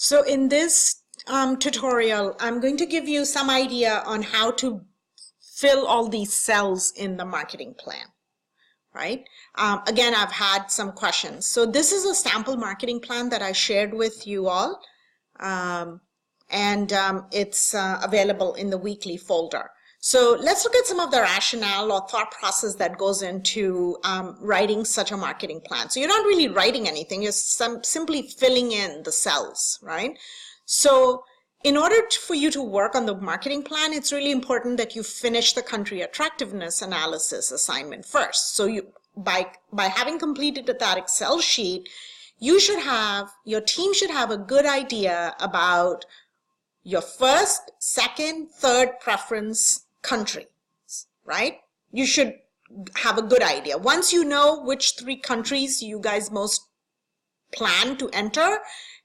So in this tutorial, I'm going to give you some idea on how to fill all these cells in the marketing plan, right? Again, I've had some questions. So this is a sample marketing plan that I shared with you all, and it's available in the weekly folder. So let's look at some of the rationale or thought process that goes into writing such a marketing plan. So you're not really writing anything, you're simply filling in the cells, right? So in order for you to work on the marketing plan, it's really important that you finish the country attractiveness analysis assignment first. So you, by having completed that Excel sheet, your team should have a good idea about your first, second, third preference country, right? You should have a good idea. Once you know which 3 countries you guys most plan to enter,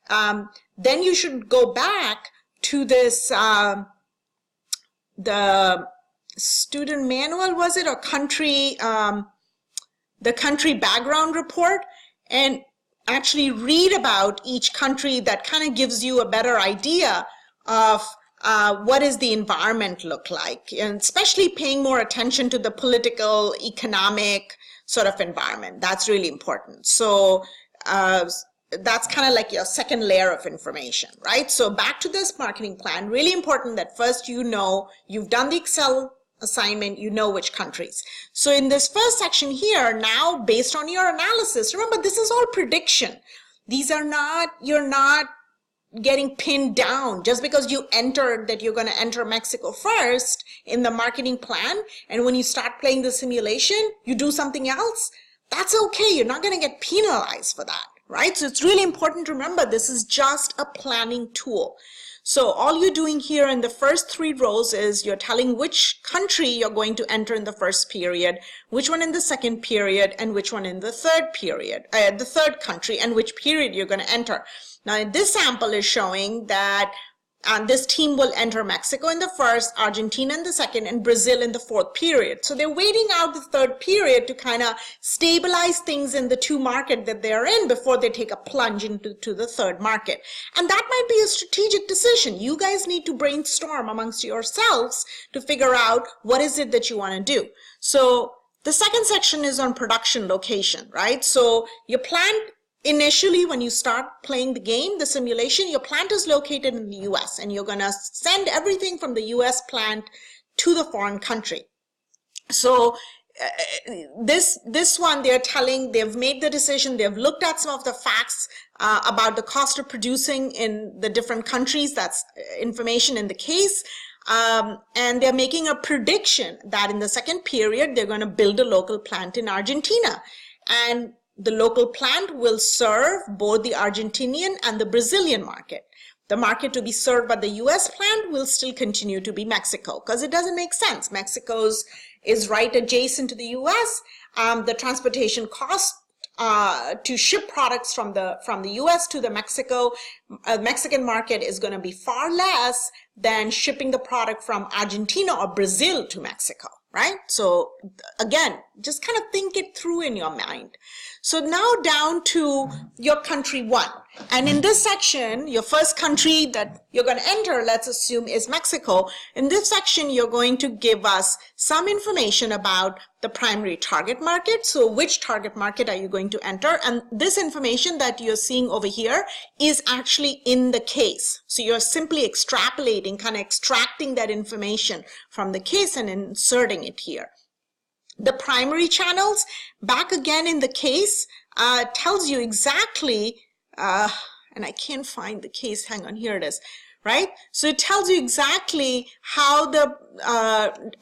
then you should go back to this, the student manual, was it, or country, the country background report, and actually read about each country. That kind of gives you a better idea of what does the environment look like, and especially paying more attention to the political, economic sort of environment. That's really important. So that's kind of like your second layer of information, right? So back to this marketing plan, really important that first you know you've done the Excel assignment, you know which countries. So in this first section here, now based on your analysis, remember this is all prediction. These are not, you're not getting pinned down just because you entered that you're going to enter Mexico first in the marketing plan, and when you start playing the simulation you do something else. That's okay, you're not going to get penalized for that, right? So it's really important to remember this is just a planning tool. So all you're doing here in the first 3 rows is you're telling which country you're going to enter in the first period, which one in the second period, and which one in the third period, the third country, and which period you're going to enter. Now this sample is showing that this team will enter Mexico in the first, Argentina in the second, and Brazil in the 4th period. So they're waiting out the 3rd period to kind of stabilize things in the 2 market that they're in before they take a plunge into the 3rd market. And that might be a strategic decision. You guys need to brainstorm amongst yourselves to figure out what is it that you want to do. So the second section is on production location, right? So your plant, initially, when you start playing the game, the simulation, your plant is located in the US, and you're going to send everything from the US plant to the foreign country. So this one, they've made the decision, they've looked at some of the facts about the cost of producing in the different countries. That's information in the case. And they're making a prediction that in the 2nd period, they're going to build a local plant in Argentina. And the local plant will serve both the Argentinian and the Brazilian market. The market to be served by the US plant will still continue to be Mexico, because it doesn't make sense. Mexico is right adjacent to the US. The transportation cost to ship products from the US to the Mexican market is going to be far less than shipping the product from Argentina or Brazil to Mexico, right? So again, just kind of think it through in your mind. So now down to your country 1. And in this section, your first country that you're going to enter, let's assume, is Mexico. In this section, you're going to give us some information about the primary target market. So which target market are you going to enter? And this information that you're seeing over here is actually in the case. So you're simply extrapolating, kind of extracting that information from the case and inserting it here. The primary channels, back again in the case, tells you exactly, and I can't find the case, hang on, here it is, right? So it tells you exactly how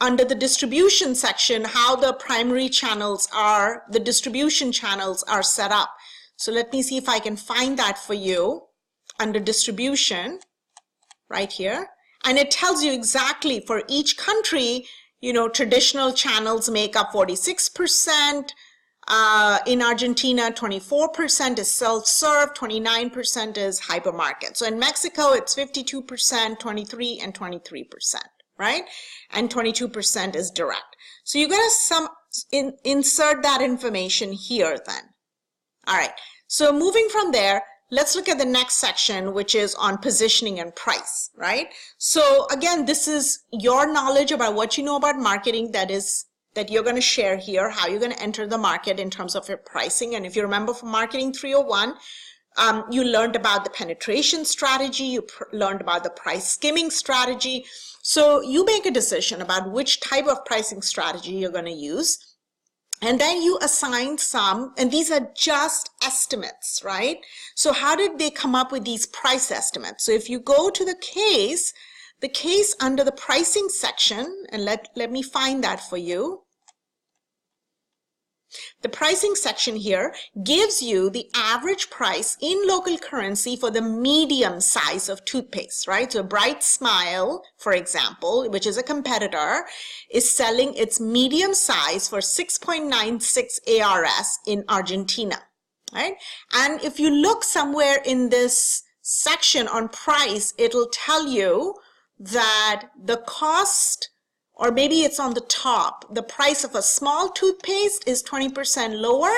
under the distribution section, how the primary channels are, the distribution channels are set up. So let me see if I can find that for you under distribution, right here. And it tells you exactly for each country, you know, traditional channels make up 46%. In Argentina, 24% is self-serve, 29% is hypermarket. So in Mexico, it's 52%, 23, and 23%, right? And 22% is direct. So you're going to insert that information here then. All right. So moving from there, let's look at the next section, which is on positioning and price, right? So again, this is your knowledge about what you know about marketing that you're going to share here, how you're going to enter the market in terms of your pricing. And if you remember from Marketing 301, you learned about the penetration strategy, you learned about the price skimming strategy. So you make a decision about which type of pricing strategy you're going to use. And then you assign some, and these are just estimates, right? So how did they come up with these price estimates? So if you go to the case under the pricing section, and let me find that for you. The pricing section here gives you the average price in local currency for the medium size of toothpaste, right? So Bright Smile, for example, which is a competitor, is selling its medium size for 6.96 ARS in Argentina, right? And if you look somewhere in this section on price, it'll tell you that the cost, or maybe it's on the top, the price of a small toothpaste is 20% lower,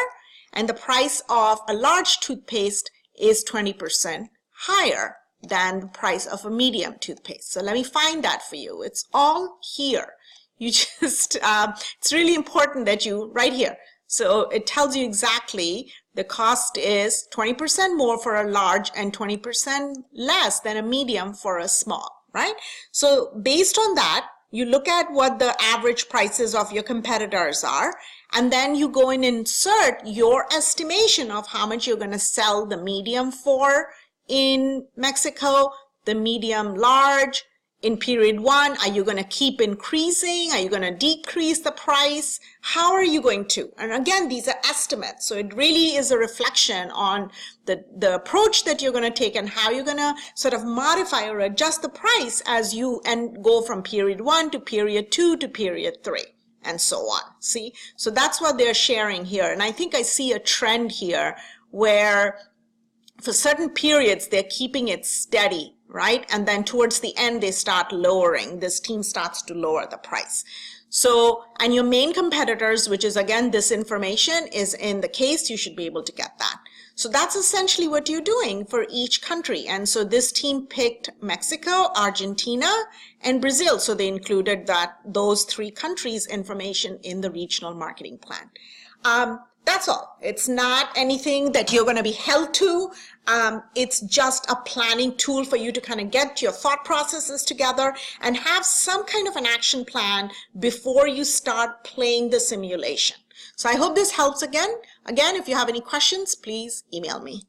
and the price of a large toothpaste is 20% higher than the price of a medium toothpaste. So let me find that for you. It's all here. You just, it's really important that you, right here. So it tells you exactly the cost is 20% more for a large and 20% less than a medium for a small, right? So based on that, you look at what the average prices of your competitors are, and then you go and insert your estimation of how much you're going to sell the medium for in Mexico, the medium large. In period 1, are you going to keep increasing? Are you going to decrease the price? How are you going to? And again, these are estimates. So it really is a reflection on the approach that you're going to take and how you're going to sort of modify or adjust the price as you go from period 1 to period 2 to period 3 and so on. See? So that's what they're sharing here. And I think I see a trend here where for certain periods, they're keeping it steady, right? And then towards the end, they start lowering. This team starts to lower the price. So, and your main competitors, which is again, this information is in the case, you should be able to get that. So that's essentially what you're doing for each country. And so this team picked Mexico, Argentina, and Brazil. So they included those 3 countries' information in the regional marketing plan. That's all. It's not anything that you're going to be held to. It's just a planning tool for you to kind of get your thought processes together and have some kind of an action plan before you start playing the simulation. So I hope this helps again. Again, if you have any questions, please email me.